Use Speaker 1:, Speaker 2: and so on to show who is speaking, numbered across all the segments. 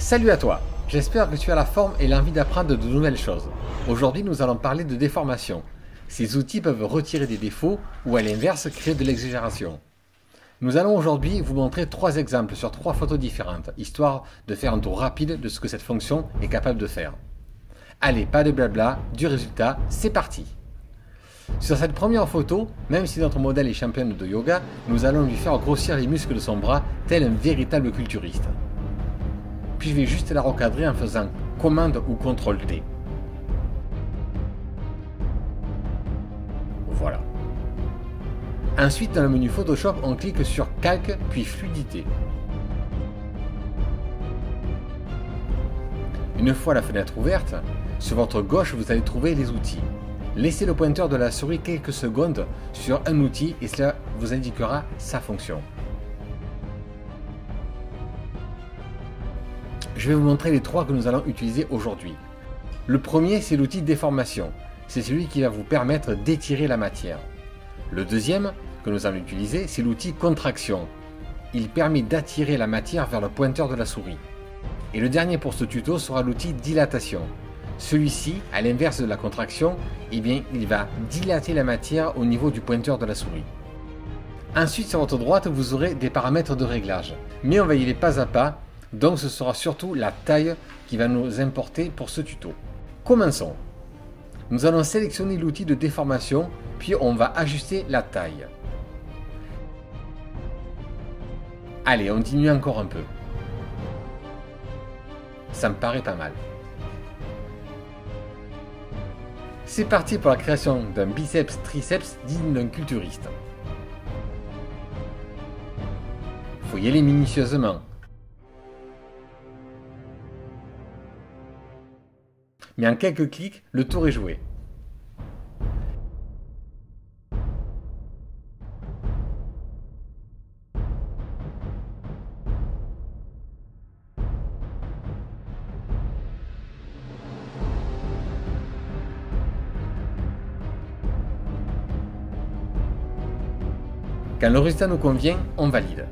Speaker 1: Salut à toi, j'espère que tu as la forme et l'envie d'apprendre de nouvelles choses. Aujourd'hui nous allons parler de déformation. Ces outils peuvent retirer des défauts ou à l'inverse créer de l'exagération. Nous allons aujourd'hui vous montrer 3 exemples sur 3 photos différentes, histoire de faire un tour rapide de ce que cette fonction est capable de faire. Allez, pas de blabla, du résultat, c'est parti! Sur cette première photo, même si notre modèle est championne de yoga, nous allons lui faire grossir les muscles de son bras tel un véritable culturiste. Puis je vais juste la recadrer en faisant commande ou CTRL-T. Voilà. Ensuite, dans le menu Photoshop, on clique sur Calque puis Fluidité. Une fois la fenêtre ouverte, sur votre gauche, vous allez trouver les outils. Laissez le pointeur de la souris quelques secondes sur un outil et cela vous indiquera sa fonction. Je vais vous montrer les 3 que nous allons utiliser aujourd'hui. Le premier, c'est l'outil déformation. C'est celui qui va vous permettre d'étirer la matière. Le deuxième que nous allons utiliser, c'est l'outil contraction. Il permet d'attirer la matière vers le pointeur de la souris. Et le dernier pour ce tuto sera l'outil dilatation. Celui-ci, à l'inverse de la contraction, il va dilater la matière au niveau du pointeur de la souris. Ensuite, sur votre droite, vous aurez des paramètres de réglage. Mais on va y aller pas à pas, donc ce sera surtout la taille qui va nous importer pour ce tuto. Commençons. Nous allons sélectionner l'outil de déformation, puis on va ajuster la taille. Allez, on diminue encore un peu. Ça me paraît pas mal. C'est parti pour la création d'un biceps-triceps digne d'un culturiste. Faut y aller minutieusement. Mais en quelques clics, le tour est joué. Quand le résultat nous convient, on valide.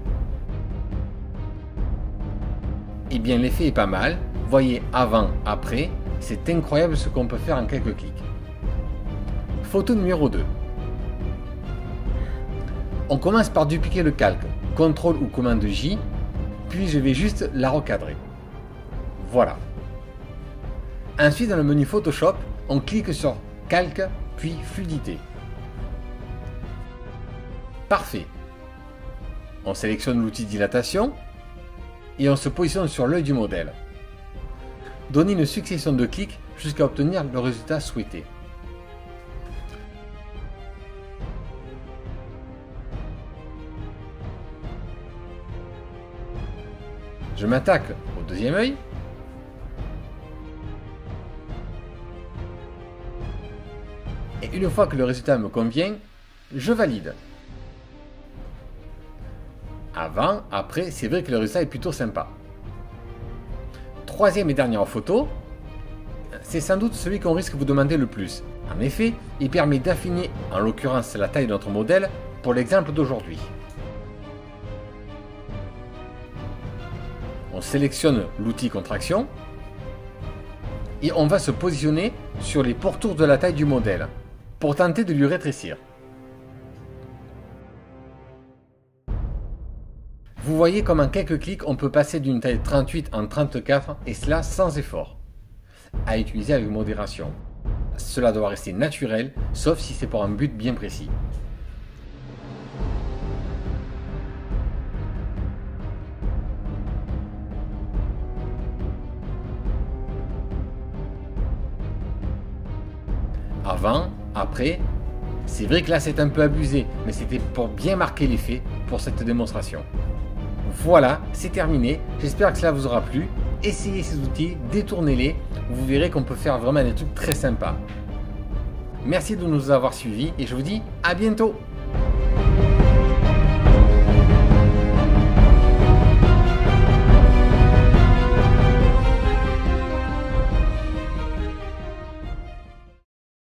Speaker 1: Et bien l'effet est pas mal. Voyez avant, après. C'est incroyable ce qu'on peut faire en quelques clics. Photo numéro 2. On commence par dupliquer le calque. CTRL ou commande J. Puis je vais juste la recadrer. Voilà. Ensuite dans le menu Photoshop, on clique sur calque puis fluidité. Parfait. On sélectionne l'outil dilatation et on se positionne sur l'œil du modèle. Donnez une succession de clics jusqu'à obtenir le résultat souhaité. Je m'attaque au deuxième œil. Et une fois que le résultat me convient, je valide. Avant, après, c'est vrai que le résultat est plutôt sympa. Troisième et dernière photo, c'est sans doute celui qu'on risque de vous demander le plus. En effet, il permet d'affiner, en l'occurrence la taille de notre modèle, pour l'exemple d'aujourd'hui. On sélectionne l'outil contraction et on va se positionner sur les pourtours de la taille du modèle pour tenter de lui rétrécir. Vous voyez comme en quelques clics on peut passer d'une taille 38 en 34 et cela sans effort. À utiliser avec modération. Cela doit rester naturel sauf si c'est pour un but bien précis. Avant, après, c'est vrai que là c'est un peu abusé, mais c'était pour bien marquer l'effet pour cette démonstration. Voilà, c'est terminé. J'espère que cela vous aura plu. Essayez ces outils, détournez-les. Vous verrez qu'on peut faire vraiment des trucs très sympas. Merci de nous avoir suivis et je vous dis à bientôt.